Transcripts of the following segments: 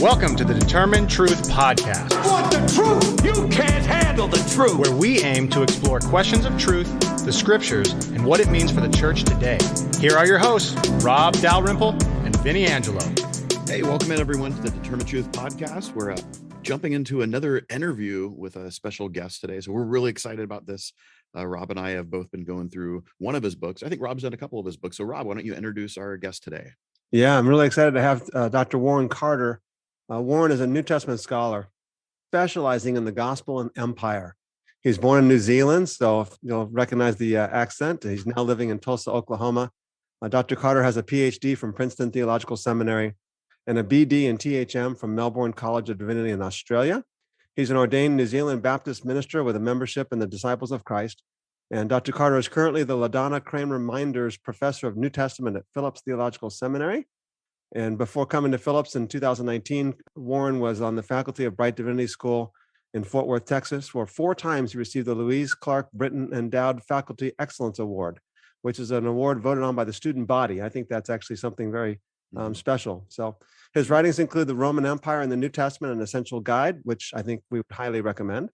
Welcome to the Determined Truth Podcast. Want the truth? You can't handle the truth. Where we aim to explore questions of truth, the scriptures, and what it means for the church today. Here are your hosts, Rob Dalrymple and Vinnie Angelo. Hey, welcome in everyone to the Determined Truth Podcast. We're jumping into another interview with a special guest today. So we're really excited about this. Rob and I have both been going through one of his books. I think Rob's done a couple of his books. So Rob, why don't you introduce our guest today? Yeah, I'm really excited to have Dr. Warren Carter. Warren is a New Testament scholar specializing in the gospel and empire. He was born in New Zealand, so if you'll recognize the accent. He's now living in Tulsa, Oklahoma. Dr. Carter has a PhD from Princeton Theological Seminary and a BD in THM from Melbourne College of Divinity in Australia. He's an ordained New Zealand Baptist minister with a membership in the Disciples of Christ. And Dr. Carter is currently the LaDonna Kramer Minders Professor of New Testament at Phillips Theological Seminary. And before coming to Phillips in 2019, Warren was on the faculty of Bright Divinity School in Fort Worth, Texas, where 4 times he received the Louise Clark Britton Endowed Faculty Excellence Award, which is an award voted on by the student body. I think that's actually something very special. So his writings include The Roman Empire and the New Testament, an Essential Guide, which I think we would highly recommend.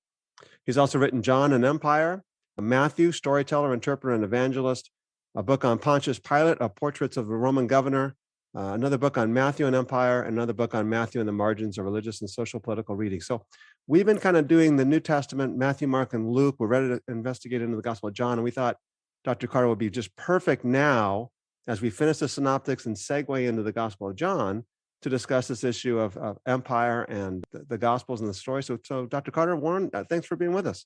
He's also written John and Empire, Matthew, Storyteller, Interpreter, and Evangelist, a book on Pontius Pilate, Portraits of the Roman Governor, another book on Matthew and Empire, another book on Matthew and the Margins of Religious and Social Political Reading. So we've been kind of doing the New Testament, Matthew, Mark, and Luke. We're ready to investigate into the Gospel of John. And we thought Dr. Carter would be just perfect now as we finish the synoptics and segue into the Gospel of John to discuss this issue of empire and the Gospels and the story. So Dr. Carter, Warren, thanks for being with us.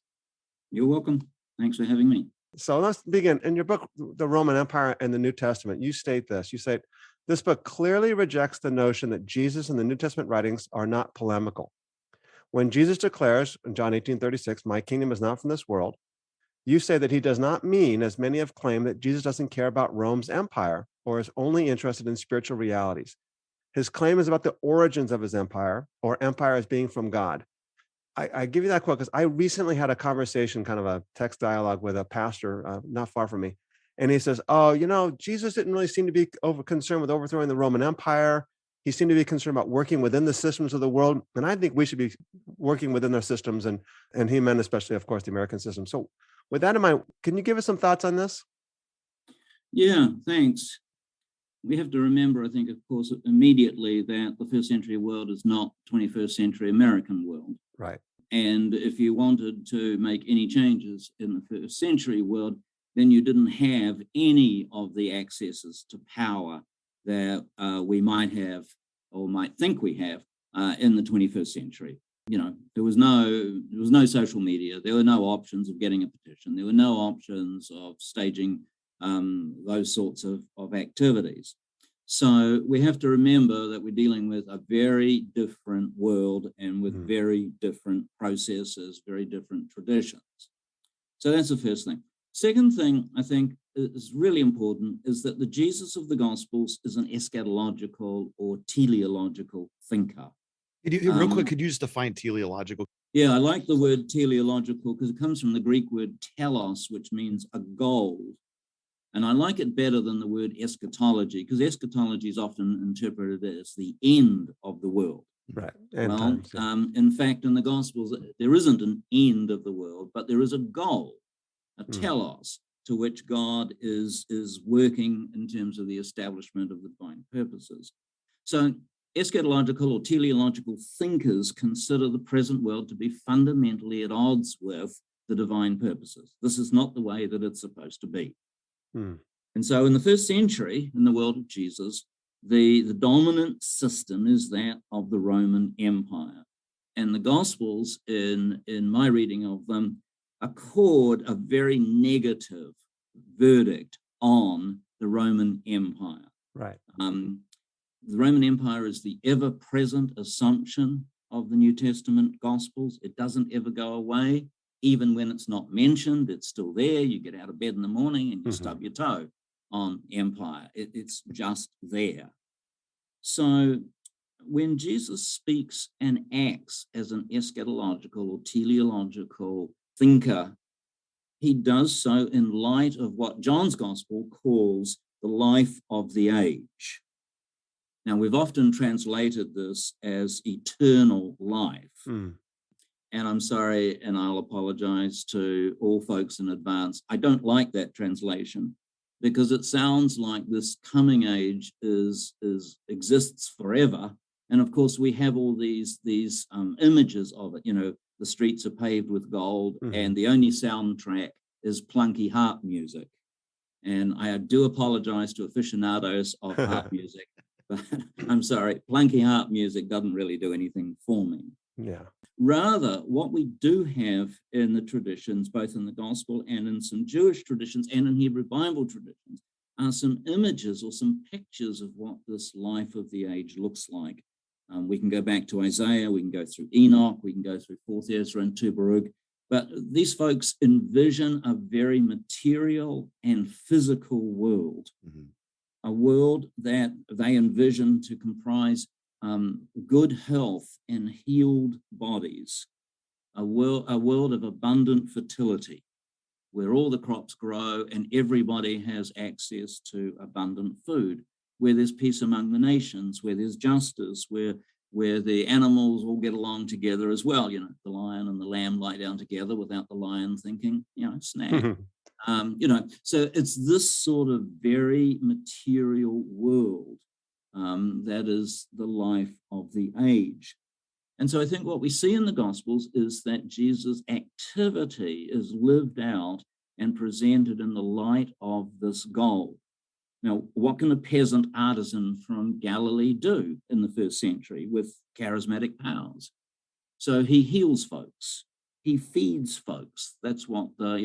You're welcome. Thanks for having me. So let's begin. In your book, The Roman Empire and the New Testament, you state this. You say, this book clearly rejects the notion that Jesus and the New Testament writings are not polemical. When Jesus declares in John 18:36, my kingdom is not from this world, you say that he does not mean, as many have claimed, that Jesus doesn't care about Rome's empire or is only interested in spiritual realities. His claim is about the origins of his empire, or empire as being from God. I give you that quote because I recently had a conversation, kind of a text dialogue with a pastor not far from me. And he says, Jesus didn't really seem to be concerned with overthrowing the Roman Empire. He seemed to be concerned about working within the systems of the world. And I think we should be working within their systems. And he meant especially, of course, the American system. So with that in mind, can you give us some thoughts on this? Yeah, thanks. We have to remember, I think, of course, immediately that the first century world is not 21st century American world. Right. And if you wanted to make any changes in the first century world, then you didn't have any of the accesses to power that we might have or might think we have in the 21st century. You know, there was no social media. There were no options of getting a petition. There were no options of staging those sorts of activities. So we have to remember that we're dealing with a very different world and with very different processes, very different traditions. So that's the first thing. Second thing I think is really important is that the Jesus of the Gospels is an eschatological or teleological thinker. Real quick, could you just define teleological? Yeah, I like the word teleological because it comes from the Greek word telos, which means a goal. And I like it better than the word eschatology because eschatology is often interpreted as the end of the world. Right. In fact, in the Gospels, there isn't an end of the world, but there is a goal, a telos, to which God is working in terms of the establishment of the divine purposes. So eschatological or teleological thinkers consider the present world to be fundamentally at odds with the divine purposes. This is not the way that it's supposed to be. And so in the first century, in the world of Jesus, the dominant system is that of the Roman Empire. And the Gospels, in my reading of them, accord a very negative verdict on the Roman Empire. Right. The Roman Empire is the ever-present assumption of the New Testament Gospels. It doesn't ever go away. Even when it's not mentioned, it's still there. You get out of bed in the morning and you stub your toe on empire. It's just there. So when Jesus speaks and acts as an eschatological or teleological thinker, he does so in light of what John's gospel calls the life of the age. Now, we've often translated this as eternal life. And I'm sorry, and I'll apologize to all folks in advance. I don't like that translation because it sounds like this coming age exists forever. And of course, we have all these images of it. You know, the streets are paved with gold, and the only soundtrack is plunky harp music. And I do apologize to aficionados of harp music, but I'm sorry, plunky harp music doesn't really do anything for me. Yeah. Rather, what we do have in the traditions, both in the gospel and in some Jewish traditions and in Hebrew Bible traditions, are some images or some pictures of what this life of the age looks like. We can go back to Isaiah, we can go through Enoch, we can go through 4th Ezra and 2 Baruch, but these folks envision a very material and physical world, a world that they envision to comprise good health and healed bodies, a world of abundant fertility, where all the crops grow and everybody has access to abundant food, where there's peace among the nations, where there's justice, where the animals all get along together as well. You know, the lion and the lamb lie down together without the lion thinking, you know, snack. You know, so it's this sort of very material world that is the life of the age. And so I think what we see in the Gospels is that Jesus' activity is lived out and presented in the light of this goal. Now, what can a peasant artisan from Galilee do in the first century with charismatic powers? So he heals folks. He feeds folks. That's what the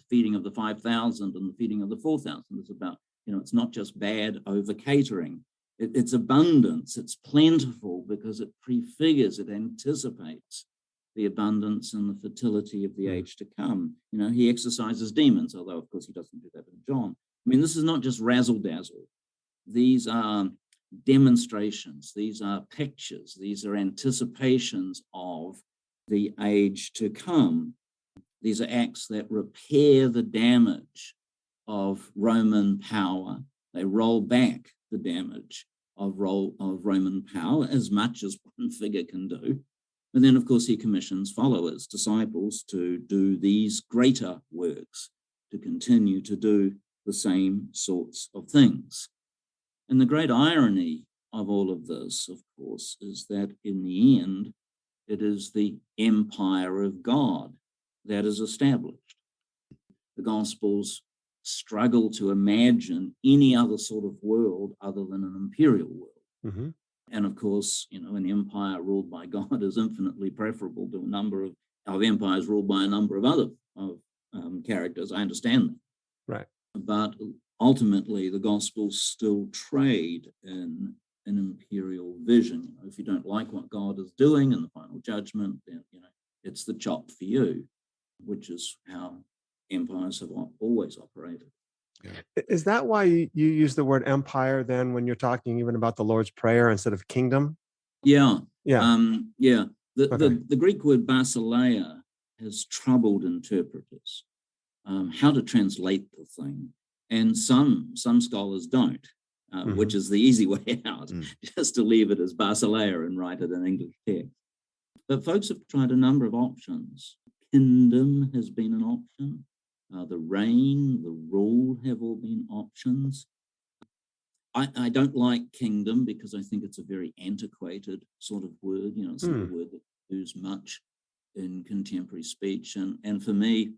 feeding of the 5,000 and the feeding of the 4,000 is about. You know, it's not just bad over catering. It's abundance. It's plentiful because it prefigures, it anticipates the abundance and the fertility of the age to come. You know, he exorcises demons, although of course he doesn't do that in John. I mean, this is not just razzle-dazzle. These are demonstrations. These are pictures. These are anticipations of the age to come. These are acts that repair the damage of Roman power. They roll back the damage of Roman power as much as one figure can do. And then, of course, he commissions followers, disciples, to do these greater works, to continue to do the same sorts of things. And the great irony of all of this, of course, is that in the end, it is the empire of God that is established. The Gospels struggle to imagine any other sort of world other than an imperial world. And of course, you know, an empire ruled by God is infinitely preferable to a number of empires ruled by a number of other characters. I understand that. Right. But ultimately, the Gospels still trade in an imperial vision. You know, if you don't like what God is doing in the final judgment, then, you know, it's the chop for you, which is how empires have always operated. Is that why you use the word empire then when you're talking even about the Lord's Prayer instead of kingdom? Yeah. Okay. The Greek word basileia has troubled interpreters, how to translate the thing. And some scholars don't, which is the easy way out, just to leave it as basileia and write it in English text. But folks have tried a number of options. Kingdom has been an option. The reign, the rule have all been options. I don't like kingdom because I think it's a very antiquated sort of word. You know, it's not a word that used much in contemporary speech. And for me,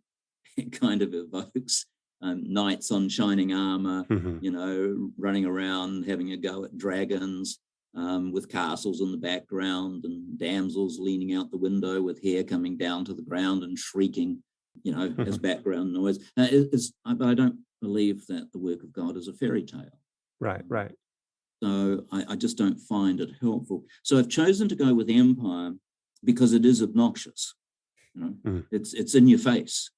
it kind of evokes knights on shining armor, you know, running around, having a go at dragons with castles in the background and damsels leaning out the window with hair coming down to the ground and shrieking, you know, as background noise. I don't believe that the work of God is a fairy tale. Right. So I just don't find it helpful. So I've chosen to go with empire because it is obnoxious. You know, it's in your face.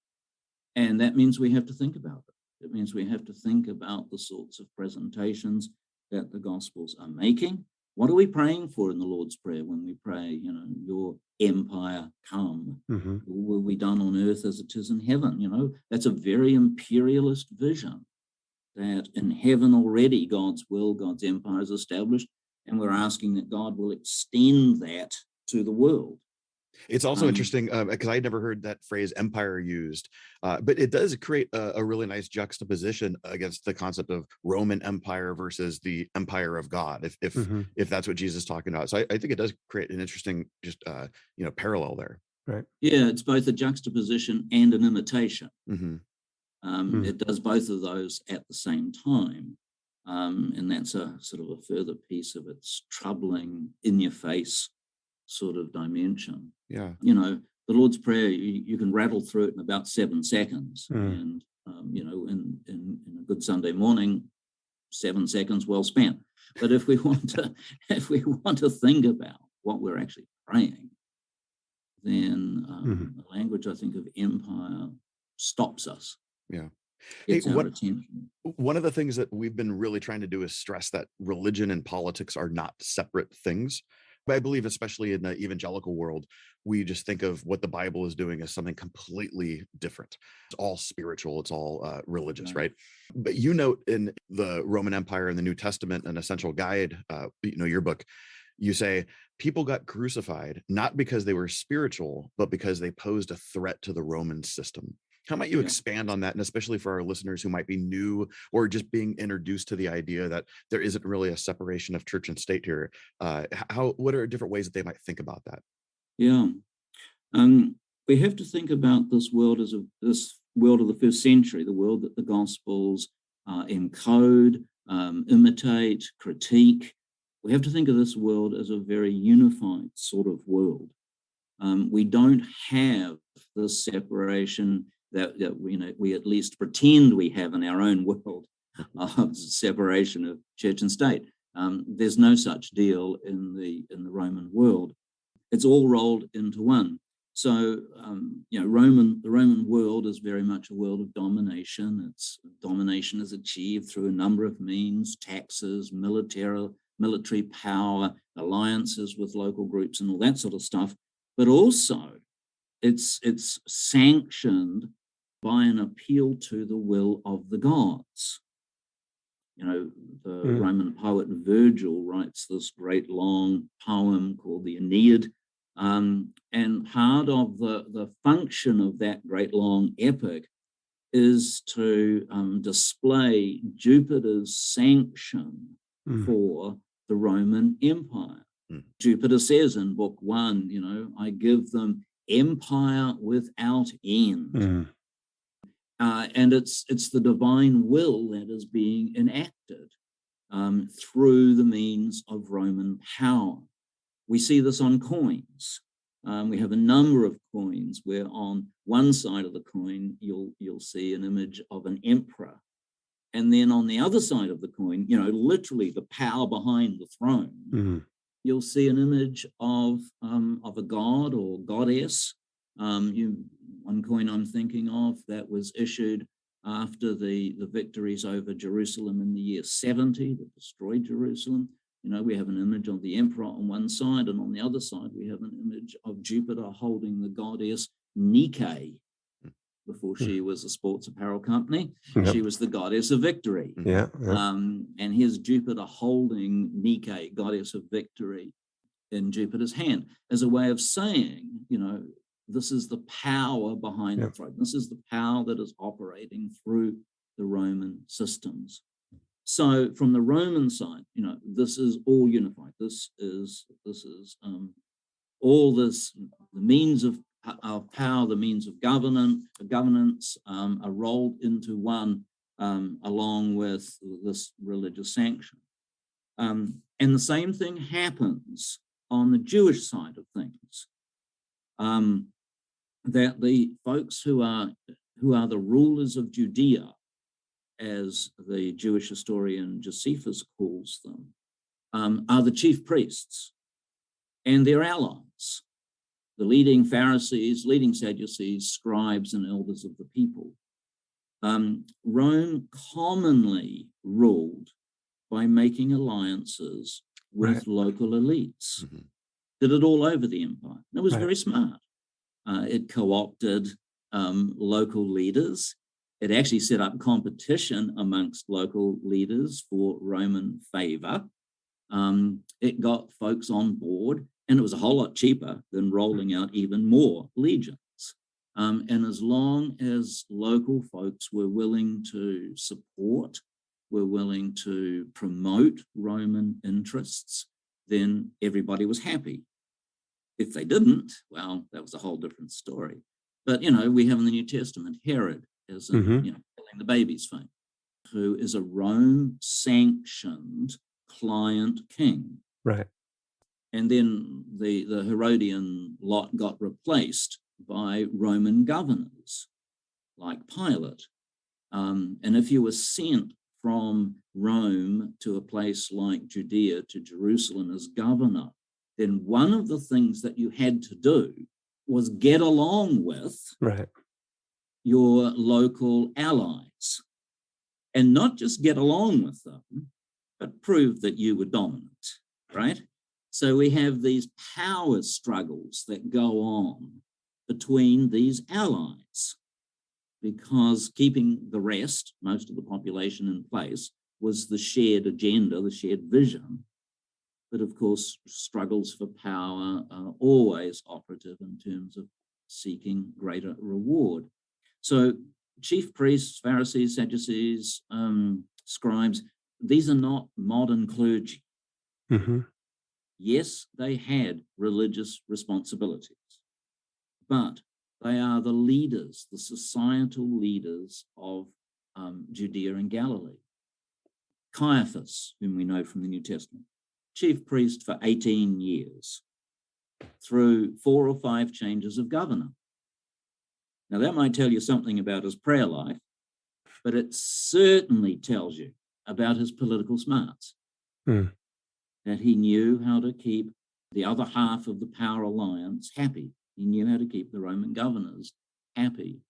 And that means we have to think about it. It means we have to think about the sorts of presentations that the Gospels are making. What are we praying for in the Lord's Prayer when we pray, you know, your empire come? Will be done on earth as it is in heaven? You know, that's a very imperialist vision, that in heaven already God's will, God's empire is established. And we're asking that God will extend that to the world. It's also interesting because I had never heard that phrase empire used, but it does create a really nice juxtaposition against the concept of Roman Empire versus the empire of God, if that's what Jesus is talking about. So I think it does create an interesting parallel there. Right. Yeah, it's both a juxtaposition and an imitation. Mm-hmm. It does both of those at the same time. And that's a sort of a further piece of its troubling, in-your-face sort of dimension. Yeah. The Lord's Prayer, you can rattle through it in about 7 seconds. And, in a good Sunday morning, 7 seconds well spent. But if we want to think about what we're actually praying, then the language, I think, of empire stops us. Yeah. Gets our attention. One of the things that we've been really trying to do is stress that religion and politics are not separate things. But I believe, especially in the evangelical world, we just think of what the Bible is doing as something completely different. It's all spiritual. It's all religious, right? But you note in the Roman Empire and the New Testament, an essential guide, your book, you say people got crucified not because they were spiritual, but because they posed a threat to the Roman system. How might you expand on that, and especially for our listeners who might be new or just being introduced to the idea that there isn't really a separation of church and state here? What are different ways that they might think about that? Yeah, we have to think about this world as this world of the first century, the world that the Gospels encode, imitate, critique. We have to think of this world as a very unified sort of world. We don't have this separation that we at least pretend we have in our own world of separation of church and state. There's no such deal in the Roman world. It's all rolled into one. So the Roman world is very much a world of domination. Domination is achieved through a number of means: taxes, military power, alliances with local groups, and all that sort of stuff. But also, it's sanctioned by an appeal to the will of the gods. The Roman poet Virgil writes this great long poem called the Aeneid, and part of the function of that great long epic is to display Jupiter's sanction for the Roman Empire. Jupiter says in book 1, I give them empire without end. And it's the divine will that is being enacted through the means of Roman power. We see this on coins. We have a number of coins where on one side of the coin, you'll see an image of an emperor. And then on the other side of the coin, literally the power behind the throne, you'll see an image of a god or goddess. One coin I'm thinking of that was issued after the victories over Jerusalem in the year 70 that destroyed Jerusalem. We have an image of the emperor on one side, and on the other side, we have an image of Jupiter holding the goddess Nike. Before she was a sports apparel company, she was the goddess of victory. And here's Jupiter holding Nike, goddess of victory, in Jupiter's hand as a way of saying, this is the power behind the throne. This is the power that is operating through the Roman systems. So from the Roman side, this is all unified. This is all this, the means of power, the means of governance are rolled into one along with this religious sanction. And the same thing happens on the Jewish side of things. That the folks who are the rulers of Judea, as the Jewish historian Josephus calls them, are the chief priests and their allies, the leading Pharisees, leading Sadducees, scribes, and elders of the people. Rome commonly ruled by making alliances with local elites. Did it all over the empire. And it was very smart. It co-opted local leaders. It actually set up competition amongst local leaders for Roman favor. It got folks on board, and it was a whole lot cheaper than rolling out even more legions. And as long as local folks were willing to support, were willing to promote Roman interests, then everybody was happy. If they didn't, well, that was a whole different story. But, we have in the New Testament Herod as killing the babies thing, who is a Rome-sanctioned client king. Right. And then the Herodian lot got replaced by Roman governors like Pilate. And if you were sent from Rome to a place like Judea to Jerusalem as governor, then one of the things that you had to do was get along with your local allies, and not just get along with them, but prove that you were dominant, right? So we have these power struggles that go on between these allies, because keeping the rest, most of the population in place, was the shared agenda, the shared vision. But of course, struggles for power are always operative in terms of seeking greater reward. So chief priests, Pharisees, Sadducees, scribes, these are not modern clergy. Yes, they had religious responsibilities, but they are the leaders, the societal leaders of Judea and Galilee. Caiaphas, whom we know from the New Testament, chief priest for 18 years, through 4 or 5 changes of governor. Now, that might tell you something about his prayer life, but it certainly tells you about his political smarts, that he knew how to keep the other half of the power alliance happy. He knew how to keep the Roman governors happy.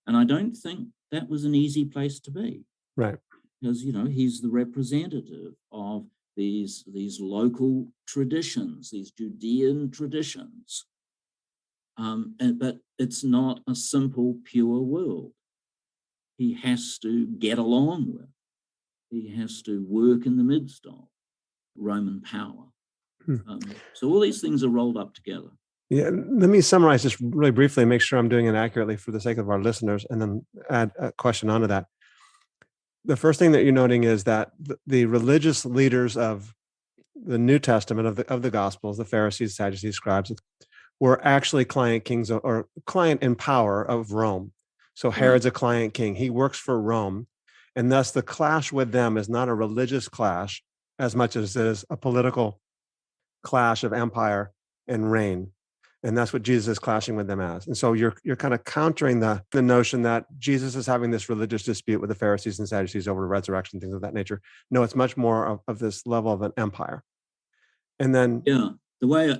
And I don't think that was an easy place to be. Right. Because, he's the representative of these local traditions, these Judean traditions. But it's not a simple, pure world. He has to get along with. He has to work in the midst of Roman power. So all these things are rolled up together. Yeah, let me summarize this really briefly and make sure I'm doing it accurately for the sake of our listeners, and then add a question onto that. The first thing that you're noting is that the religious leaders of the New Testament, of the Gospels, the Pharisees, Sadducees, scribes, were actually client kings or client in power of Rome. So Herod's a client king. He works for Rome. And thus the clash with them is not a religious clash as much as it is a political clash of empire and reign. And that's what Jesus is clashing with them as. And so you're kind of countering the notion that Jesus is having this religious dispute with the Pharisees and Sadducees over the resurrection, things of that nature. No, it's much more of this level of an empire. And then the way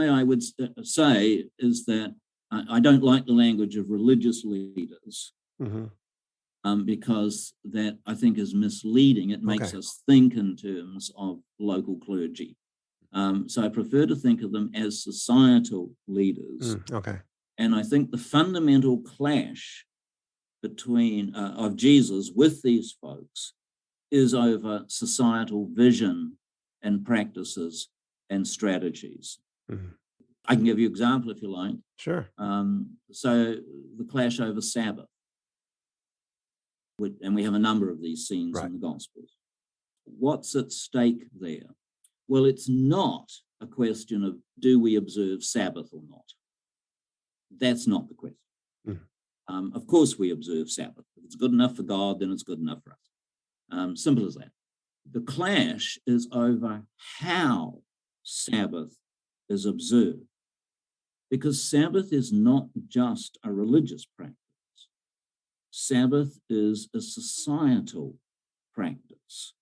I would say is that I don't like the language of religious leaders, because that I think is misleading. It makes us think in terms of local clergy. So I prefer to think of them as societal leaders. And I think the fundamental clash between of Jesus with these folks is over societal vision and practices and strategies. I can give you an example if you like. Sure. So the clash over Sabbath, and we have a number of these scenes in the Gospels. What's at stake there? Well, it's not a question of do we observe Sabbath or not. That's not the question. Of course we observe Sabbath. If it's good enough for God, then it's good enough for us. Simple as that. The clash is over how Sabbath is observed, because Sabbath is not just a religious practice. Sabbath is a societal practice.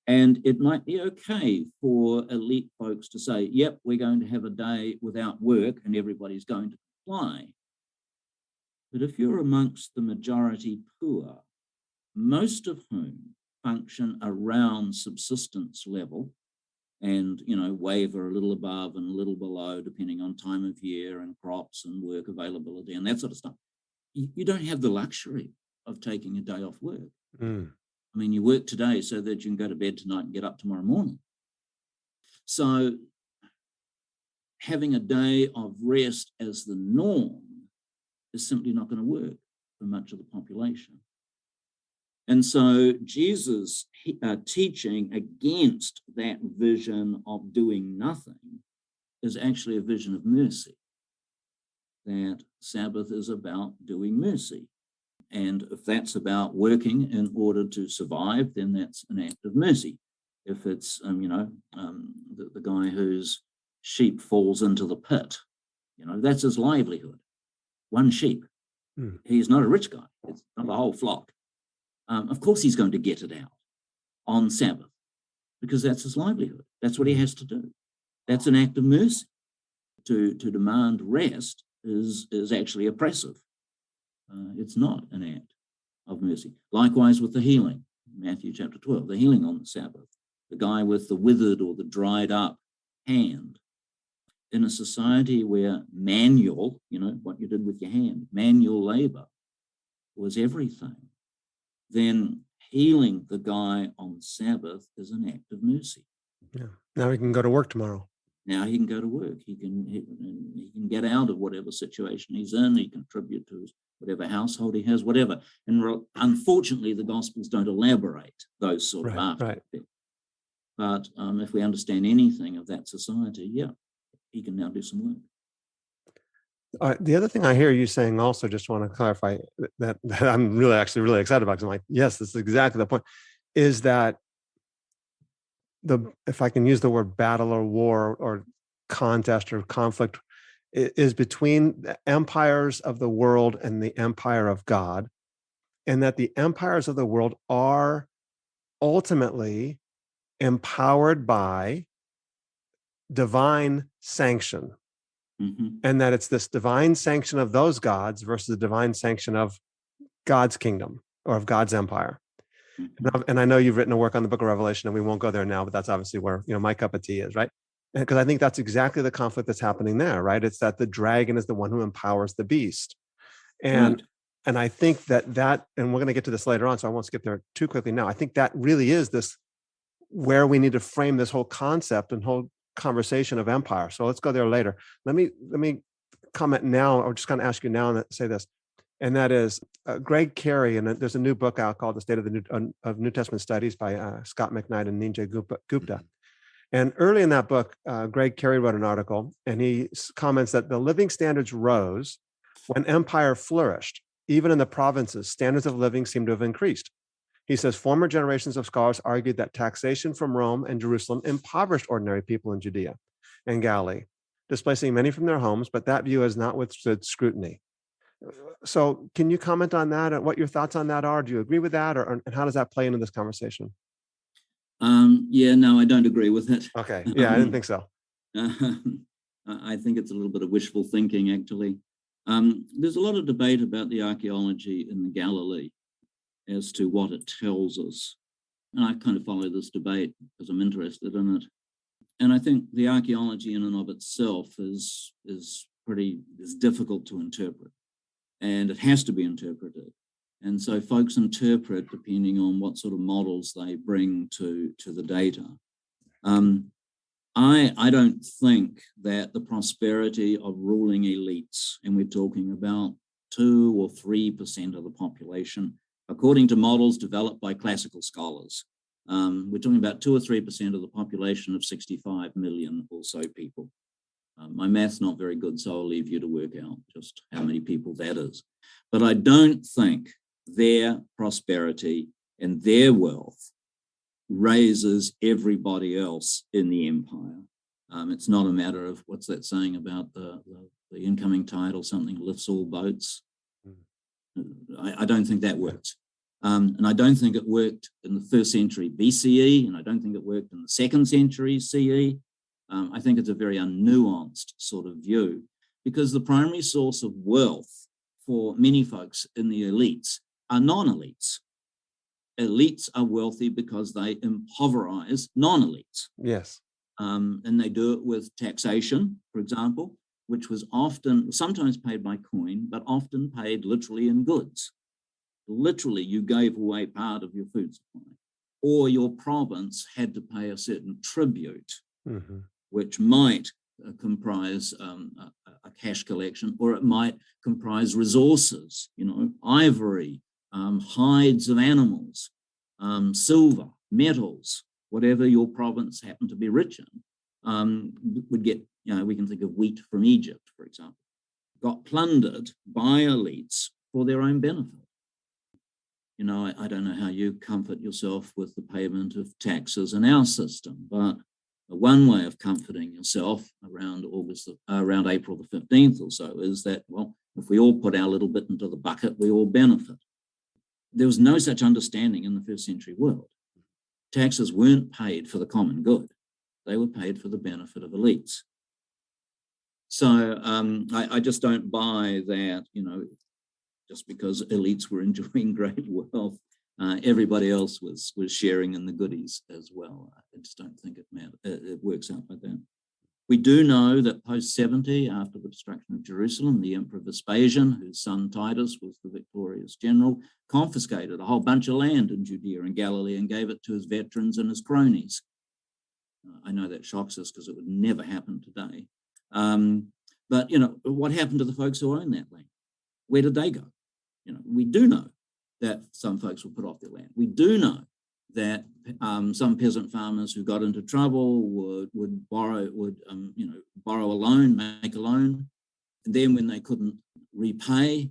And it might be okay for elite folks to say, yep, we're going to have a day without work and everybody's going to comply. But if you're amongst the majority poor, most of whom function around subsistence level and, waver a little above and a little below, depending on time of year and crops and work availability and that sort of stuff, you don't have the luxury of taking a day off work. I mean, you work today so that you can go to bed tonight and get up tomorrow morning. So having a day of rest as the norm is simply not going to work for much of the population. And so Jesus' teaching against that vision of doing nothing is actually a vision of mercy, that Sabbath is about doing mercy. And if that's about working in order to survive, then that's an act of mercy. If it's, the guy whose sheep falls into the pit, that's his livelihood. One sheep. He's not a rich guy. It's not a whole flock. Of course, he's going to get it out on Sabbath because that's his livelihood. That's what he has to do. That's an act of mercy. To demand rest is actually oppressive. It's not an act of mercy. Likewise with the healing, Matthew chapter 12, the healing on the Sabbath, the guy with the withered or the dried up hand. In a society where manual, what you did with your hand, manual labor was everything, then healing the guy on Sabbath is an act of mercy. Yeah. Now he can go to work tomorrow. Now he can go to work. He can get out of whatever situation he's in. He contribute to whatever household he has, whatever. And unfortunately, the Gospels don't elaborate those sort of after effects. But if we understand anything of that society, he can now do some work. The other thing I hear you saying also, just want to clarify that I'm really excited about, because I'm like, yes, this is exactly the point, is that if I can use the word battle or war or contest or conflict, is between the empires of the world and the empire of God, and that the empires of the world are ultimately empowered by divine sanction. And that it's this divine sanction of those gods versus the divine sanction of God's kingdom or of God's empire. And I know you've written a work on the book of Revelation, and we won't go there now, but that's obviously where my cup of tea is, right? Because I think that's exactly the conflict that's happening there, right? It's that the dragon is the one who empowers the beast. And I think that, and we're going to get to this later on, so I won't skip there too quickly now. I think that really is this where we need to frame this whole concept and whole conversation of empire. So let's go there later. Let me comment now, or just kind of ask you now and say this, and that is Greg Carey, and there's a new book out called The State of New Testament Studies by Scott McKnight and Ninjay Gupta. And early in that book, Greg Carey wrote an article, and he comments that the living standards rose when empire flourished. Even in the provinces, standards of living seem to have increased. He says former generations of scholars argued that taxation from Rome and Jerusalem impoverished ordinary people in Judea and Galilee, displacing many from their homes, but that view has not withstood scrutiny. So can you comment on that and what your thoughts on that are? Do you agree with that, and how does that play into this conversation? No, I don't agree with it. Okay. Yeah, I didn't think so. I think it's a little bit of wishful thinking, actually. There's a lot of debate about the archaeology in the Galilee as to what it tells us. And I kind of follow this debate because I'm interested in it. And I think the archaeology in and of itself is difficult to interpret. And it has to be interpreted. And so folks interpret depending on what sort of models they bring to the data. I don't think that the prosperity of ruling elites, and we're talking about 2 or 3% of the population, according to models developed by classical scholars. We're talking about 2 or 3% of the population of 65 million or so people. My math's not very good, so I'll leave you to work out just how many people that is. But I don't think their prosperity and their wealth raises everybody else in the empire. It's not a matter of, what's that saying about the incoming tide or something, lifts all boats? I don't think that works. And I don't think it worked in the 1st century BCE, and I don't think it worked in the 2nd century CE. I think it's a very unnuanced sort of view, because the primary source of wealth for many folks in the elites are non-elites. Elites are wealthy because they impoverize non-elites. Yes. And they do it with taxation, for example, which was sometimes paid by coin, but often paid literally in goods. Literally, you gave away part of your food supply, or your province had to pay a certain tribute Mhm. which might comprise a cash collection, or it might comprise resources, ivory, hides of animals, silver, metals, whatever your province happened to be rich in, would get, we can think of wheat from Egypt, for example, got plundered by elites for their own benefit. I don't know how you comfort yourself with the payment of taxes in our system, but one way of comforting yourself around April the 15th or so is that, well, if we all put our little bit into the bucket, we all benefit. There was no such understanding in the first century world. Taxes weren't paid for the common good. They were paid for the benefit of elites. So I just don't buy that, just because elites were enjoying great wealth, everybody else was sharing in the goodies as well. I just don't think it works out like that. We do know that post 70, after the destruction of Jerusalem, the Emperor Vespasian, whose son Titus was the victorious general, confiscated a whole bunch of land in Judea and Galilee and gave it to his veterans and his cronies. I know that shocks us because it would never happen today. But what happened to the folks who own that land? Where did they go? We do know that some folks were put off their land. We do know that some peasant farmers who got into trouble would borrow a loan, make a loan, and then when they couldn't repay,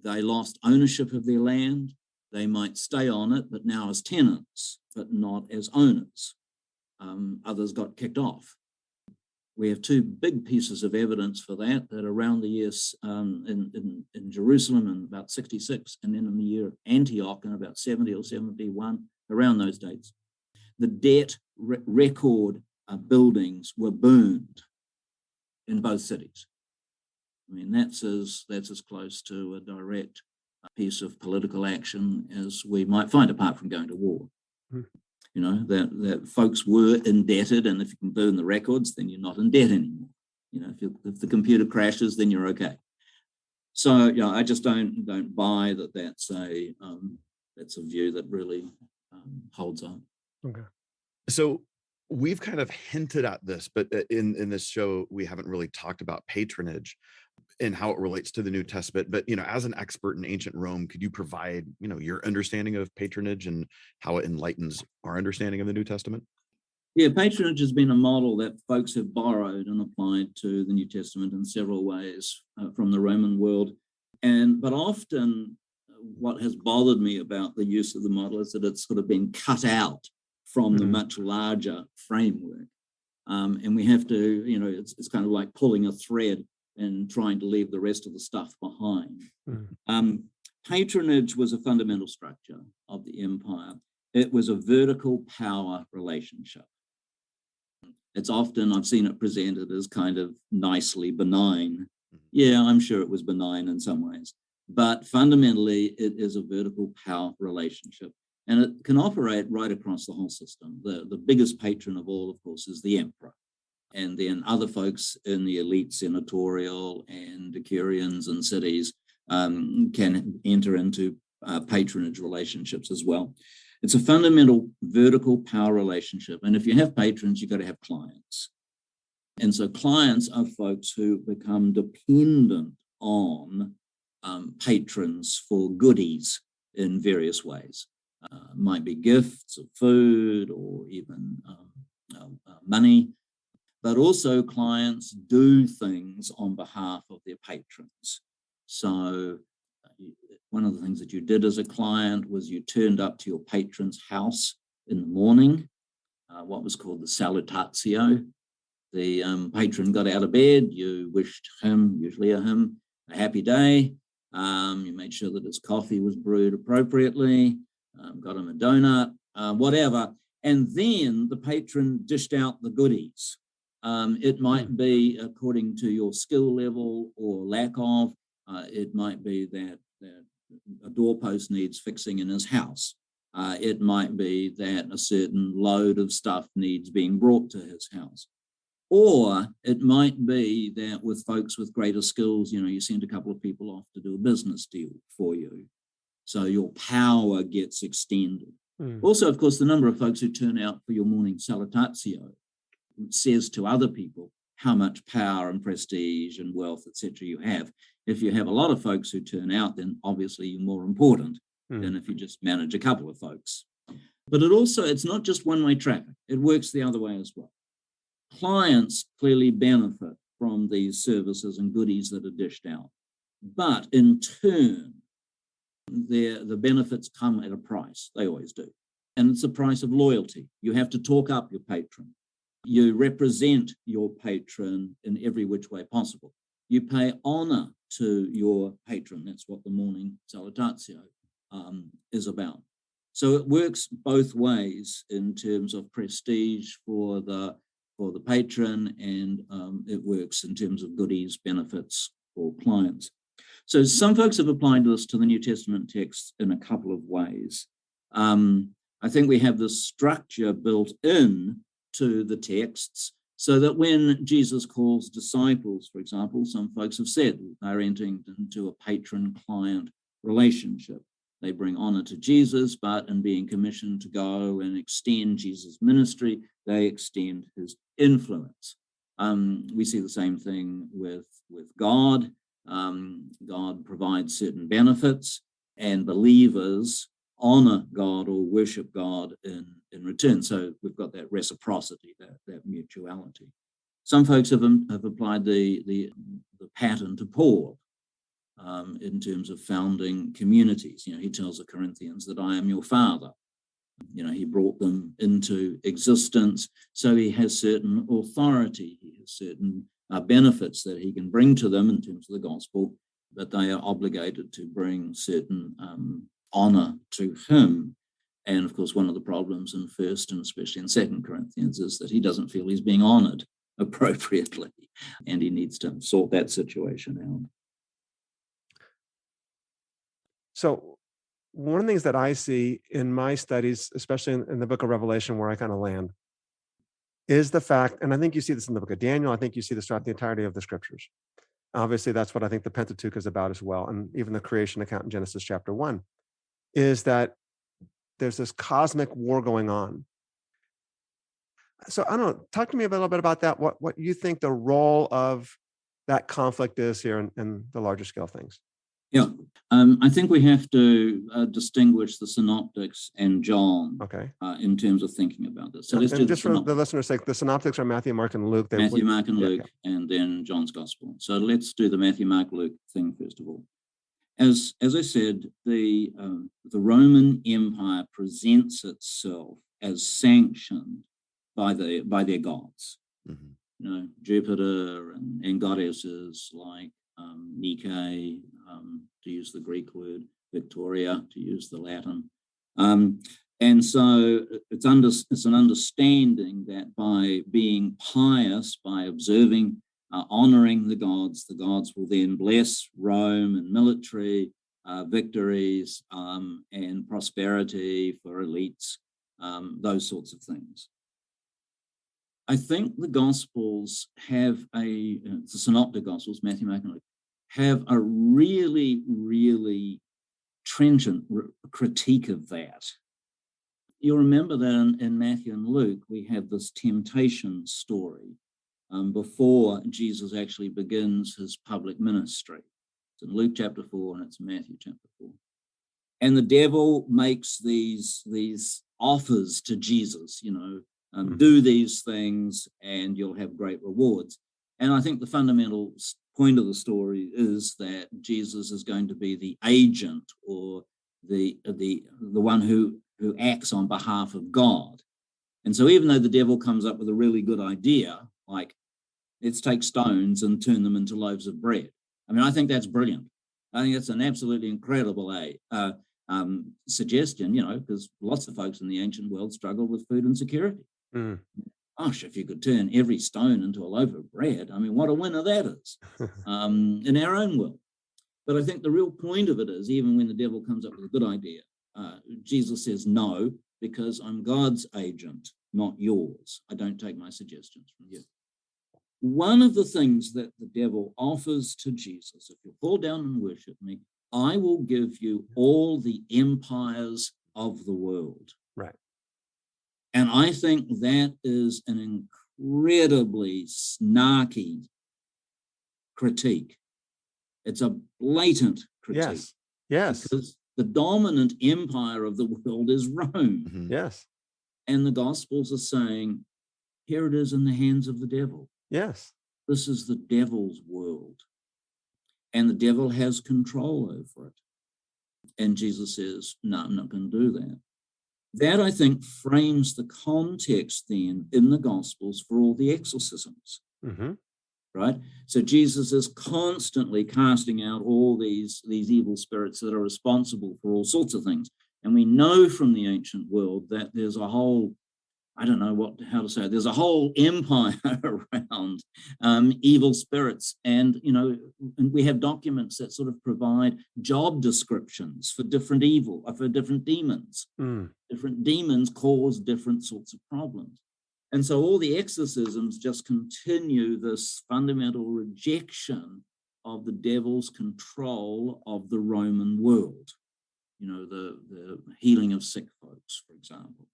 they lost ownership of their land. They might stay on it, but now as tenants, but not as owners. Others got kicked off. We have two big pieces of evidence for that around the years in Jerusalem in about 66, and then in the year Antioch in about 70 or 71, around those dates. The debt record buildings were burned in both cities. I mean, that's as close to a direct piece of political action as we might find, apart from going to war. That folks were indebted, and if you can burn the records, then you're not in debt anymore. If the computer crashes, then you're okay. So I just don't buy that. That's a view that really holds up. Okay. So we've kind of hinted at this, but in this show, we haven't really talked about patronage and how it relates to the New Testament. But, as an expert in ancient Rome, could you provide, your understanding of patronage and how it enlightens our understanding of the New Testament? Yeah, patronage has been a model that folks have borrowed and applied to the New Testament in several ways from the Roman world. But often what has bothered me about the use of the model is that it's sort of been cut out from the much larger framework. And we have to, it's kind of like pulling a thread and trying to leave the rest of the stuff behind. Patronage was a fundamental structure of the empire. It was a vertical power relationship. It's often, I've seen it presented as kind of nicely benign. Yeah, I'm sure it was benign in some ways, but fundamentally it is a vertical power relationship, and it can operate right across the whole system. The biggest patron of all, of course, is the emperor. And then other folks in the elite senatorial and decurions and cities can enter into patronage relationships as well. It's a fundamental vertical power relationship. And if you have patrons, you've got to have clients. And so clients are folks who become dependent on patrons for goodies in various ways. Might be gifts of food or even money. But also clients do things on behalf of their patrons. So one of the things that you did as a client was you turned up to your patron's house in the morning, what was called the Salutatio. The patron got out of bed, you wished him, usually a happy day. You made sure that his coffee was brewed appropriately, got him a donut, whatever. And then the patron dished out the goodies. It might be according to your skill level or lack of. It might be that a doorpost needs fixing in his house. It might be that a certain load of stuff needs being brought to his house. Or it might be that with folks with greater skills, you send a couple of people off to do a business deal for you. So your power gets extended. Also, of course, the number of folks who turn out for your morning Salutatio says to other people how much power and prestige and wealth, etc. you have. If you have a lot of folks who turn out, then obviously you're more important than if you just manage a couple of folks. But it's not just one-way traffic. It works the other way as well. Clients clearly benefit from these services and goodies that are dished out. But in turn, the benefits come at a price. They always do. And it's the price of loyalty. You have to talk up your patron. You represent your patron in every which way possible. You pay honor to your patron. That's what the morning Salutatio is about. So it works both ways in terms of prestige for the patron, and it works in terms of goodies, benefits for clients. So some folks have applied this to the New Testament texts in a couple of ways. I think we have this structure built in to the texts so that when Jesus calls disciples, for example, some folks have said they're entering into a patron-client relationship. They bring honor to Jesus, but in being commissioned to go and extend Jesus' ministry, they extend his influence. We see the same thing with God. God provides certain benefits, and believers honor God or worship God in return. So we've got that reciprocity, that mutuality. Some folks have applied the pattern to Paul in terms of founding communities. He tells the Corinthians that I am your father. He brought them into existence, so he has certain authority. He has certain benefits that he can bring to them in terms of the gospel, but they are obligated to bring certain honor to him. And of course, one of the problems in 1st and especially in 2nd Corinthians is that he doesn't feel he's being honored appropriately, and he needs to sort that situation out. So one of the things that I see in my studies, especially in the book of Revelation, where I kind of land, is the fact, and I think you see this in the book of Daniel, I think you see this throughout the entirety of the scriptures. Obviously, that's what I think the Pentateuch is about as well, and even the creation account in Genesis chapter 1, is that there's this cosmic war going on. So I don't know, talk to me a little bit about that, what you think the role of that conflict is here in the larger scale things. Yeah, I think we have to distinguish the synoptics and John in terms of thinking about this. So let's do just for the listener's sake, the synoptics are Matthew, Mark, and Luke. Matthew, Mark, and Luke, and then John's Gospel. So let's do the Matthew, Mark, Luke thing first of all. As I said, the Roman Empire presents itself as sanctioned by their gods. Mm-hmm. Jupiter and goddesses like Nike, to use the Greek word, Victoria, to use the Latin. And so it's an understanding that by being pious, by observing, honoring the gods will then bless Rome and military victories and prosperity for elites, those sorts of things. I think the Gospels have the Synoptic Gospels, Matthew, Mark, and Luke, have a really, really trenchant critique of that. You'll remember that in Matthew and Luke, we have this temptation story before Jesus actually begins his public ministry. It's in Luke chapter 4 and it's in Matthew chapter 4. And the devil makes these offers to Jesus, do these things and you'll have great rewards. And I think the fundamental point of the story is that Jesus is going to be the agent or the one who acts on behalf of God. And so even though the devil comes up with a really good idea, like let's take stones and turn them into loaves of bread. I mean, I think that's brilliant. I think it's an absolutely incredible suggestion, because lots of folks in the ancient world struggled with food insecurity. Mm. Gosh, if you could turn every stone into a loaf of bread, I mean, what a winner that is in our own world. But I think the real point of it is, even when the devil comes up with a good idea, Jesus says no, because I'm God's agent, not yours. I don't take my suggestions from you. One of the things that the devil offers to Jesus, if you fall down and worship me, I will give you all the empires of the world. Right. And I think that is an incredibly snarky critique. It's a blatant critique. Yes. Because the dominant empire of the world is Rome. Mhm. Yes. And the Gospels are saying, here it is in the hands of the devil. Yes. This is the devil's world. And the devil has control over it. And Jesus says, no, I'm not going to do that. That, I think, frames the context then in the Gospels for all the exorcisms, Mm-hmm. right? So Jesus is constantly casting out all these evil spirits that are responsible for all sorts of things. And we know from the ancient world that there's a whole, I don't know how to say it, there's a whole empire around evil spirits. And, and we have documents that sort of provide job descriptions for different demons. Mm. Different demons cause different sorts of problems. And so all the exorcisms just continue this fundamental rejection of the devil's control of the Roman world. The healing of sick folks, for example.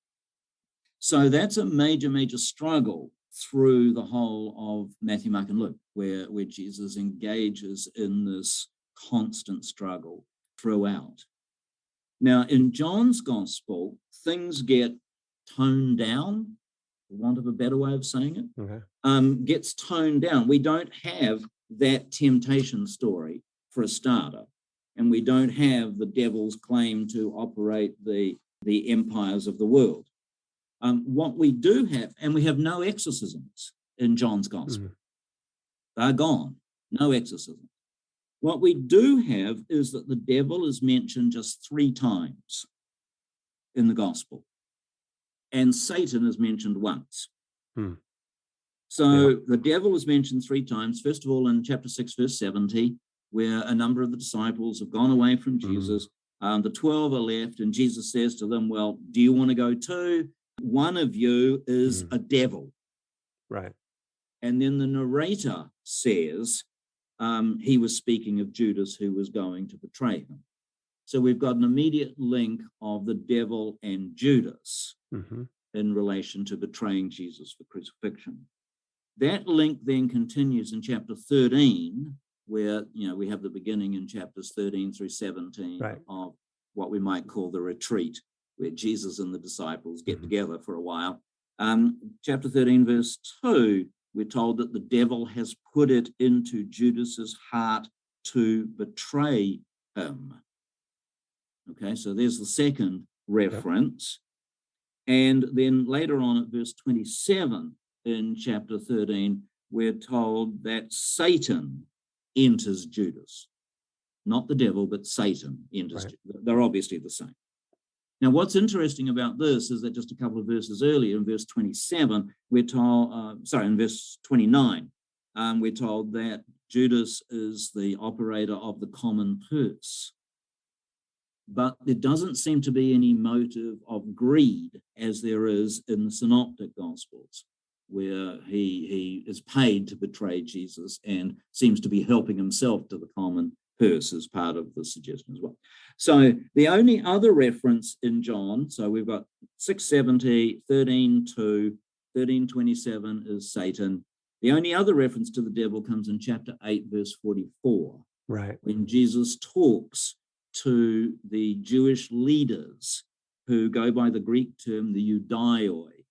So that's a major, major struggle through the whole of Matthew, Mark, and Luke, where Jesus engages in this constant struggle throughout. Now, in John's Gospel, things get toned down, for want of a better way of saying it, Okay. gets toned down. We don't have that temptation story for a starter, and we don't have the devil's claim to operate the empires of the world. What we do have, and we have no exorcisms in John's Gospel. They're gone, no exorcisms. What we do have is that the devil is mentioned just 3 times in the Gospel, and Satan is mentioned once. So the devil is mentioned 3 times. First of all, in chapter 6, verse 70, where a number of the disciples have gone away from Jesus. The 12 are left, and Jesus says to them, well, do you want to go too? One of you is a devil. Right. And then the narrator says he was speaking of Judas, who was going to betray him. So we've got an immediate link of the devil and Judas in relation to betraying Jesus for crucifixion. That link then continues in chapter 13, where we have the beginning in chapters 13 through 17 of what we might call the retreat, where Jesus and the disciples get together for a while. Chapter 13, verse 2, we're told that the devil has put it into Judas's heart to betray him. Okay, so there's the second reference. And then later on at verse 27 in chapter 13, we're told that Satan enters Judas. Not the devil, but Satan enters. They're obviously the same. Now, what's interesting about this is that just a couple of verses earlier, in verse 27, we're told, in verse 29, we're told that Judas is the operator of the common purse. But there doesn't seem to be any motive of greed as there is in the Synoptic Gospels, where he is paid to betray Jesus and seems to be helping himself to the common purse as part of the suggestion as well. So the only other reference in John, so we've got 670, 13:2, 13:27 is Satan. The only other reference to the devil comes in chapter 8, verse 44, when Jesus talks to the Jewish leaders who go by the Greek term, the Judaioi,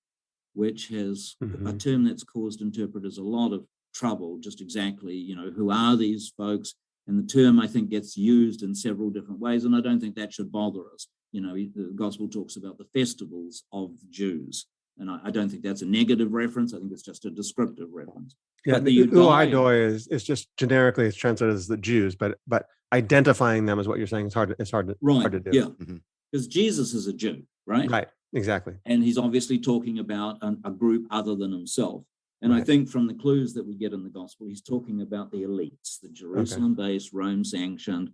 which has a term that's caused interpreters a lot of trouble, just exactly, who are these folks? And the term, I think, gets used in several different ways, and I don't think that should bother us. The gospel talks about the festivals of the Jews, and I don't think that's a negative reference. I think it's just a descriptive reference. Yeah, but the Uidoi is just generically it's translated as the Jews, but identifying them is what you're saying. It's hard to do. Yeah, because Jesus is a Jew, right? Right, exactly. And he's obviously talking about a group other than himself. And I think from the clues that we get in the gospel, he's talking about the elites, the Jerusalem-based, Rome-sanctioned,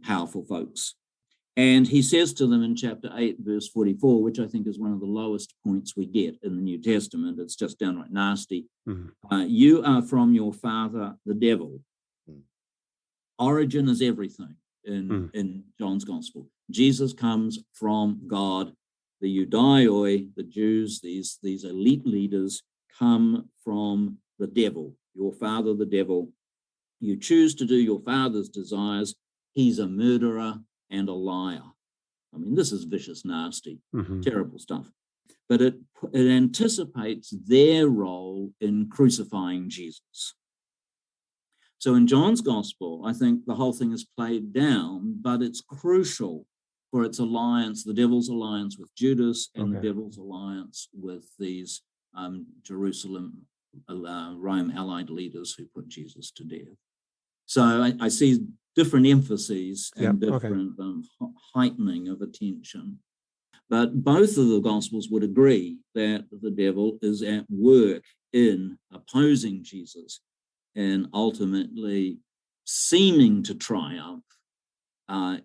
powerful folks. And he says to them in chapter 8, verse 44, which I think is one of the lowest points we get in the New Testament. It's just downright nasty. You are from your father, the devil. Origin is everything in John's gospel. Jesus comes from God. The Judaioi, the Jews, these elite leaders, come from the devil, your father, the devil. You choose to do your father's desires. He's a murderer and a liar. I mean, this is vicious, nasty, terrible stuff. But it anticipates their role in crucifying Jesus. So in John's gospel, I think the whole thing is played down, but it's crucial for its alliance, the devil's alliance with Judas and the devil's alliance with these Jerusalem, Rome allied leaders who put Jesus to death. So I see different emphases and different heightening of attention. But both of the Gospels would agree that the devil is at work in opposing Jesus and ultimately seeming to triumph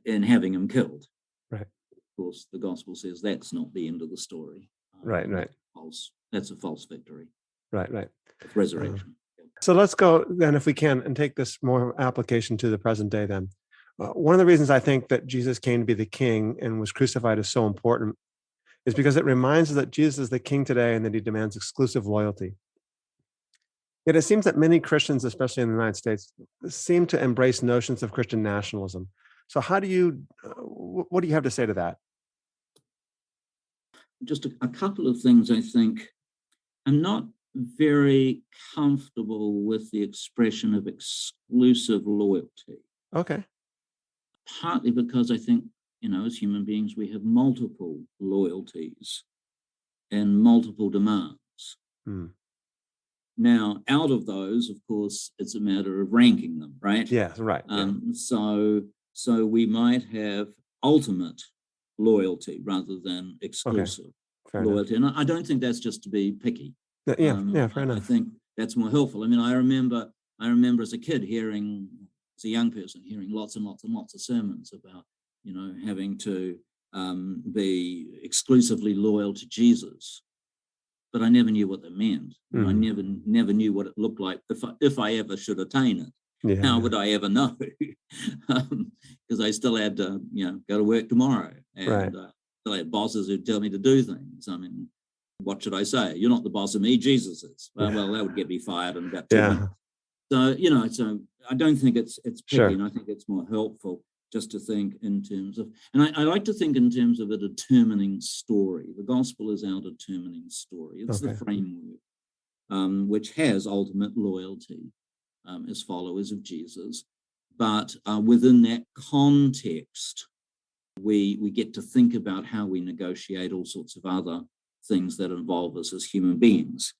in having him killed. Right. Of course, the Gospel says that's not the end of the story. Right. That's a false victory. Right. With resurrection. So let's go then, if we can, and take this more application to the present day then. One of the reasons I think that Jesus came to be the king and was crucified is so important is because it reminds us that Jesus is the king today and that he demands exclusive loyalty. Yet it seems that many Christians, especially in the United States, seem to embrace notions of Christian nationalism. So what do you have to say to that? Just a couple of things, I think. I'm not very comfortable with the expression of exclusive loyalty. Okay. Partly because I think, as human beings, we have multiple loyalties and multiple demands. Now, out of those, of course, it's a matter of ranking them, right? Yes, right. So we might have ultimate loyalty rather than exclusive loyalty. And I don't think that's just to be picky. Fair enough. I think that's more helpful. I mean, I remember as a kid as a young person, hearing lots and lots and lots of sermons about, having to be exclusively loyal to Jesus. But I never knew what that meant. I never knew what it looked like if I ever should attain it. Yeah. How would I ever know? Because I still had to, go to work tomorrow, and still had bosses who tell me to do things. I mean, what should I say? You're not the boss of me, Jesus is. Well, that would get me fired in about 2 minutes. So, so I don't think it's picky, and I think it's more helpful just to think in terms of, and I like to think in terms of a determining story. The gospel is our determining story. It's the framework, which has ultimate loyalty as followers of Jesus. But within that context, we get to think about how we negotiate all sorts of other things that involve us as human beings.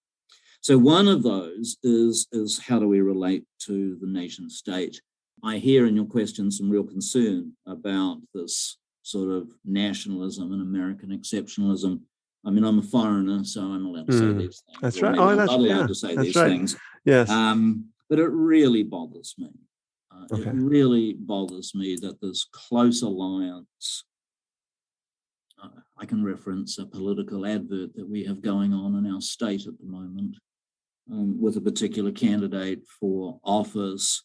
So one of those is how do we relate to the nation state? I hear in your question some real concern about this sort of nationalism and American exceptionalism. I mean, I'm a foreigner, so I'm allowed to say these things. That's right. I'm not allowed to say these things. Yes. But it really bothers me. It really bothers me that this close alliance. I can reference a political advert that we have going on in our state at the moment with a particular candidate for office,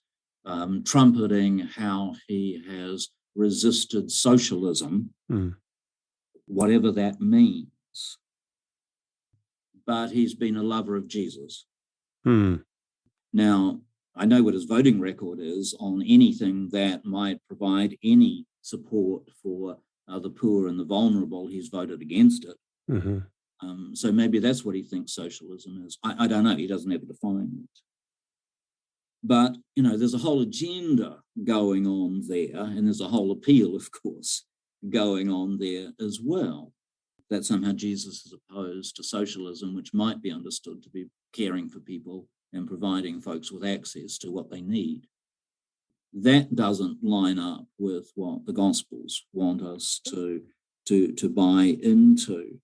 trumpeting how he has resisted socialism, whatever that means. But he's been a lover of Jesus. Now, I know what his voting record is on anything that might provide any support for the poor and the vulnerable. He's voted against it. So maybe that's what he thinks socialism is. I don't know. He doesn't ever define it. But, there's a whole agenda going on there, and there's a whole appeal, of course, going on there as well, that somehow Jesus is opposed to socialism, which might be understood to be caring for people and providing folks with access to what they need. That doesn't line up with what the Gospels want us to buy into.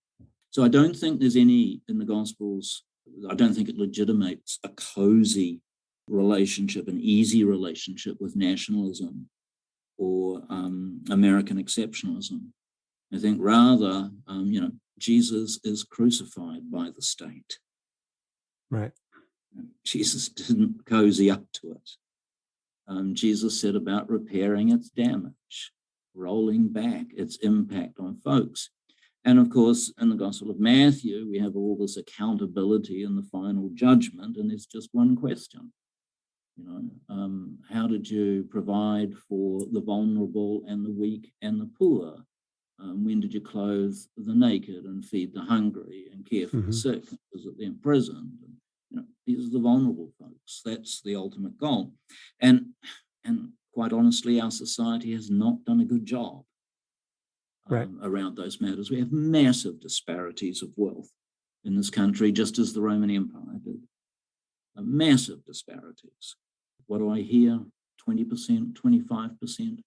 So I don't think there's any in the Gospels, I don't think it legitimates a cozy relationship, an easy relationship with nationalism or American exceptionalism. I think rather, Jesus is crucified by the state. Right. Jesus didn't cozy up to it. Jesus said about repairing its damage, rolling back its impact on folks. And of course, in the Gospel of Matthew, we have all this accountability in the final judgment, and there's just one question. How did you provide for the vulnerable and the weak and the poor? When did you clothe the naked and feed the hungry and care for the sick, visit the imprisoned? These are the vulnerable folks. That's the ultimate goal. And quite honestly, our society has not done a good job around those matters. We have massive disparities of wealth in this country, just as the Roman Empire did. Massive disparities. What do I hear? 20%, 25%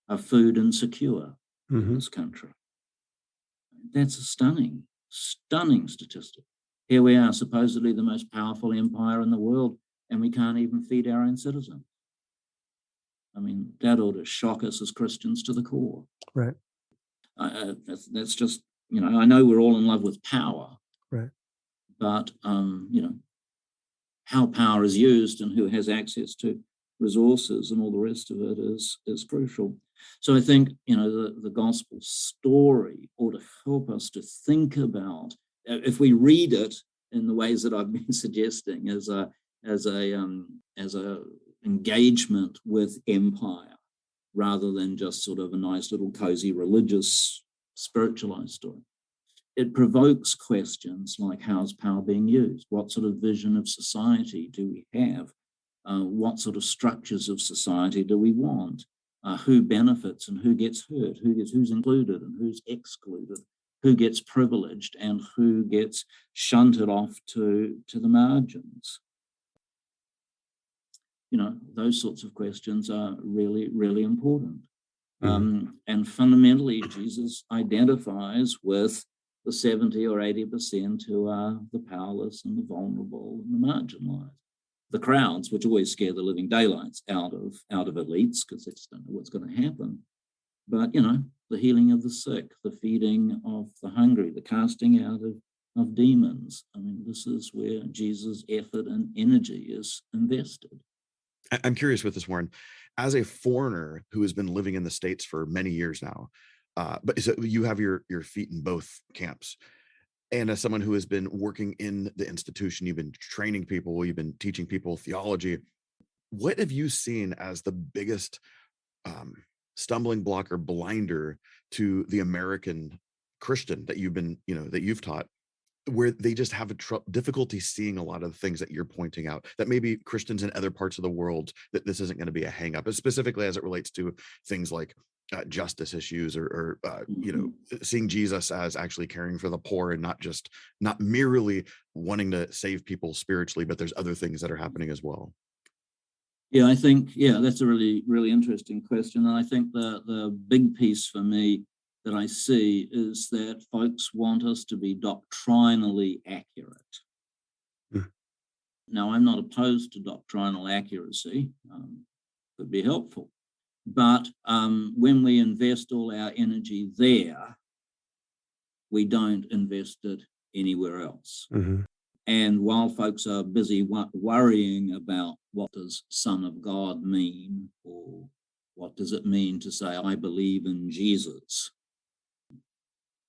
are food insecure in this country. That's a stunning statistic. Here we are, supposedly the most powerful empire in the world, and we can't even feed our own citizens. I mean, that ought to shock us as Christians to the core. Right. That's just, I know we're all in love with power. Right. But, how power is used and who has access to resources and all the rest of it is crucial. So I think, the gospel story ought to help us to think about, if we read it in the ways that I've been suggesting, as a engagement with empire, rather than just sort of a nice little cozy religious spiritualized story. It provokes questions like, how's power being used? What sort of vision of society do we have? What sort of structures of society do we want? Who benefits and who gets hurt? Who's included and who's excluded? Who gets privileged and who gets shunted off to the margins? Those sorts of questions are really, really important. And fundamentally, Jesus identifies with the 70 or 80% who are the powerless and the vulnerable and the marginalized. The crowds, which always scare the living daylights out of elites, because they just don't know what's going to happen. But, the healing of the sick, the feeding of the hungry, the casting out of demons. I mean, this is where Jesus' effort and energy is invested. I'm curious with this, Warren, as a foreigner who has been living in the States for many years now, but so you have your feet in both camps. And as someone who has been working in the institution, you've been training people, you've been teaching people theology. What have you seen as the biggest stumbling block or blinder to the American Christian that you've taught, where they just have difficulty seeing a lot of the things that you're pointing out, that maybe Christians in other parts of the world, that this isn't going to be a hang up, specifically as it relates to things like justice issues or seeing Jesus as actually caring for the poor and not merely wanting to save people spiritually, but there's other things that are happening as well. Yeah, I think, that's a really, really interesting question. And I think the big piece for me that I see is that folks want us to be doctrinally accurate. Now, I'm not opposed to doctrinal accuracy. Could be helpful. But when we invest all our energy there, we don't invest it anywhere else. And while folks are busy worrying about what does Son of God mean, or what does it mean to say, I believe in Jesus,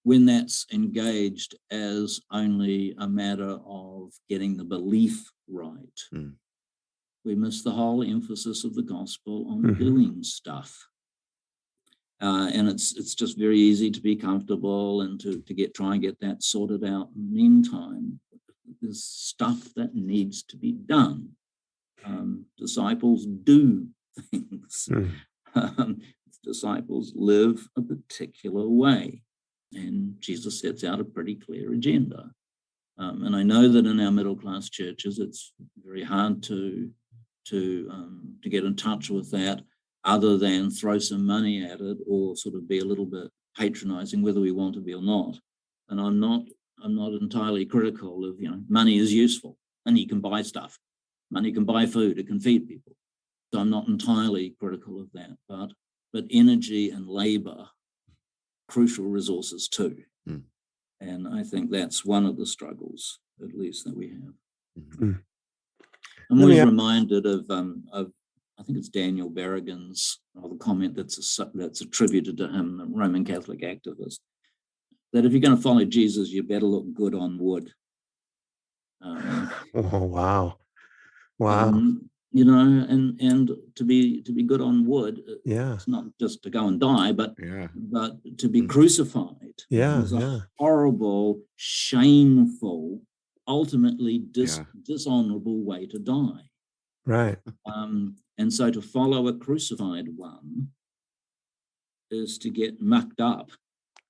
when that's engaged as only a matter of getting the belief right, we miss the whole emphasis of the gospel on doing stuff. And it's just very easy to be comfortable and to try and get that sorted out in the meantime. There's stuff that needs to be done. Disciples do things. Disciples live a particular way. And Jesus sets out a pretty clear agenda. And I know that in our middle-class churches, it's very hard to get in touch with that, other than throw some money at it or sort of be a little bit patronizing, whether we want to be or not. And I'm not entirely critical of, money is useful and you can buy stuff. Money can buy food, it can feed people. So I'm not entirely critical of that, but energy and labor, crucial resources too. And I think that's one of the struggles, at least, that we have. I'm always reminded of I think it's Daniel Berrigan's the comment that's attributed to him, a Roman Catholic activist. that if you're going to follow Jesus, you better look good on wood. Oh, wow. You know, and to be good on wood, Yeah. it's not just to go and die, but to be crucified. Yeah. It's a horrible, shameful, ultimately dishonorable way to die. Right. And so to follow a crucified one is to get mucked up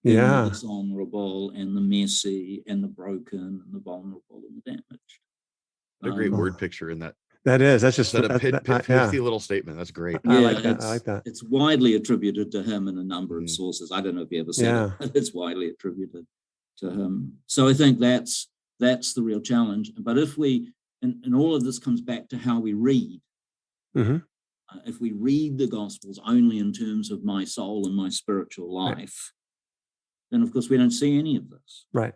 in the dishonorable and the messy and the broken and the vulnerable and the damaged. What a great word picture in that. That is. That's just a pithy little statement. That's great. I like that. I like that. It's widely attributed to him in a number of sources. I don't know if you ever said it. It's widely attributed to him. So I think that's the real challenge. But if we, and all of this comes back to how we read. Mm-hmm. If we read the Gospels only in terms of my soul and my spiritual life, then of course we don't see any of this. Right.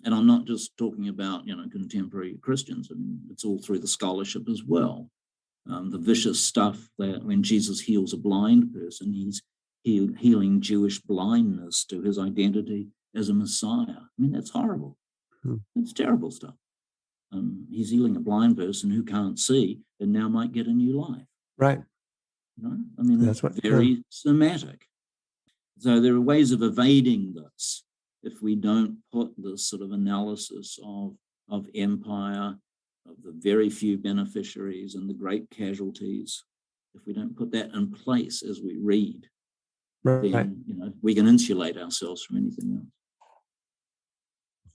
And I'm not just talking about, contemporary Christians. I mean, it's all through the scholarship as well. The vicious stuff that when Jesus heals a blind person, he's healing Jewish blindness to his identity as a Messiah. I mean, that's horrible. It's terrible stuff. He's healing a blind person who can't see and now might get a new life. Right. I mean, that's very somatic. So there are ways of evading this if we don't put this sort of analysis of empire, of the very few beneficiaries and the great casualties. If we don't put that in place as we read, then we can insulate ourselves from anything else.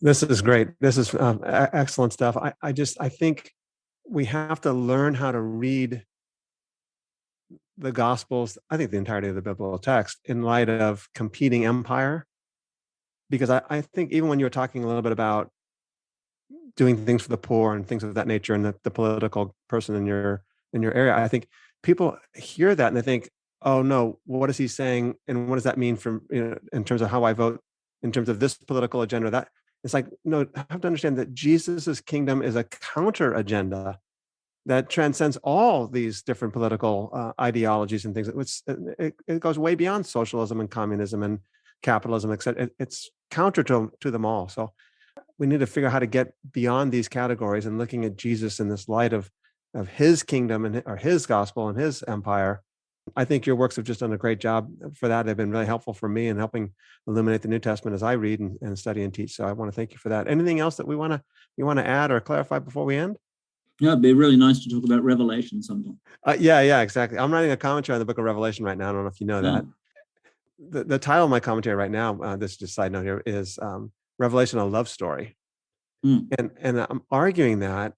This is great. This is excellent stuff. I think we have to learn how to read the Gospels, I think the entirety of the biblical text, in light of competing empire. Because I think even when you were talking a little bit about doing things for the poor and things of that nature, and the political person in your area, I think people hear that and they think, oh no, what is he saying? And what does that mean from, in terms of how I vote, in terms of this political agenda, that? It's like, no, I have to understand that Jesus's kingdom is a counter agenda that transcends all these different political ideologies and things. It goes way beyond socialism and communism and capitalism, etc. It's counter to them all. So we need to figure out how to get beyond these categories and looking at Jesus in this light of his kingdom or his gospel and his empire. I think your works have just done a great job for that. They've been really helpful for me in helping illuminate the New Testament as I read and study and teach. So I want to thank you for that. Anything else that you want to add or clarify before we end? Yeah, it'd be really nice to talk about Revelation sometime. Yeah, exactly. I'm writing a commentary on the book of Revelation right now. I don't know if you know that. The title of my commentary right now, this is just a side note here, is Revelation, a Love Story. And I'm arguing that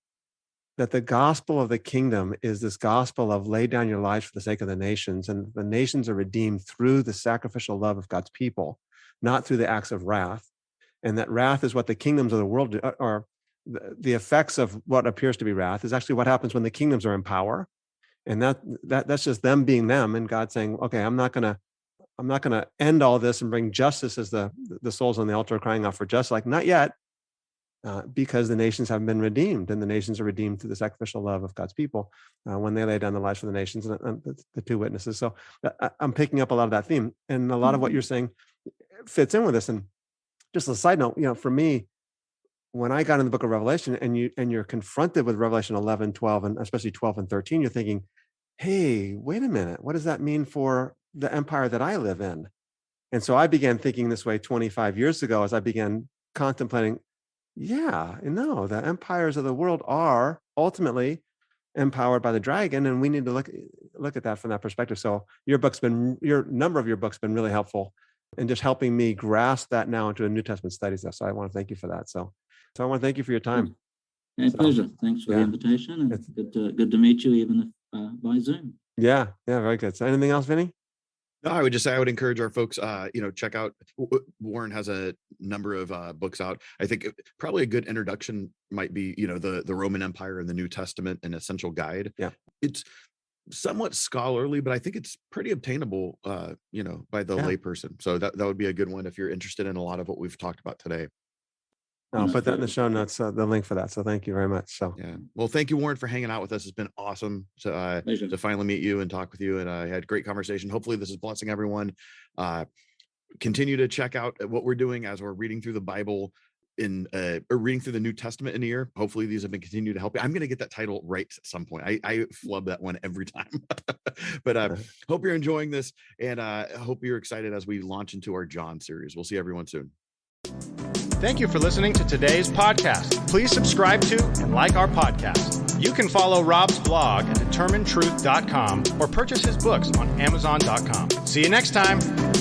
the gospel of the kingdom is this gospel of lay down your lives for the sake of the nations, and the nations are redeemed through the sacrificial love of God's people, not through the acts of wrath. And that wrath is what the kingdoms of the world do, or the effects of what appears to be wrath is actually what happens when the kingdoms are in power. And that's just them being them, and God saying, okay, I'm not gonna end all this and bring justice as the souls on the altar are crying out for justice. Like, not yet. Because the nations have been redeemed, and the nations are redeemed through the sacrificial love of God's people when they lay down their lives for the nations and the two witnesses. So I'm picking up a lot of that theme, and a lot of what you're saying fits in with this. And just a side note, for me, when I got in the book of Revelation and you're confronted with Revelation 11, 12, and especially 12 and 13, you're thinking, hey, wait a minute, what does that mean for the empire that I live in? And so I began thinking this way 25 years ago as I began contemplating, the empires of the world are ultimately empowered by the dragon, and we need to look at that from that perspective. So number of your books been really helpful in just helping me grasp that now into a New Testament studies. So I want to thank you for that. So I want to thank you for your time. Pleasure. Thanks for the invitation, and it's good to meet you, even if by Zoom. Yeah, very good. So anything else, Vinnie? No, I would just say I would encourage our folks, check out, Warren has a number of books out. I think probably a good introduction might be, the Roman Empire and the New Testament, an essential guide. Yeah. It's somewhat scholarly, but I think it's pretty obtainable, by the layperson. So that would be a good one if you're interested in a lot of what we've talked about today. I'll put that in the show notes, the link for that. So thank you very much. So well, thank you, Warren, for hanging out with us. It's been awesome to finally meet you and talk with you, and I had a great conversation. Hopefully this is blessing everyone. continue to check out what we're doing as we're reading through the Bible or reading through the New Testament in a year. Hopefully these have been continued to help you. I'm going to get that title right at some point. I flub that one every time. But hope you're enjoying this, and hope you're excited as we launch into our John series. We'll see everyone soon. Thank you for listening to today's podcast. Please subscribe to and like our podcast. You can follow Rob's blog at determinedtruth.com or purchase his books on amazon.com. See you next time.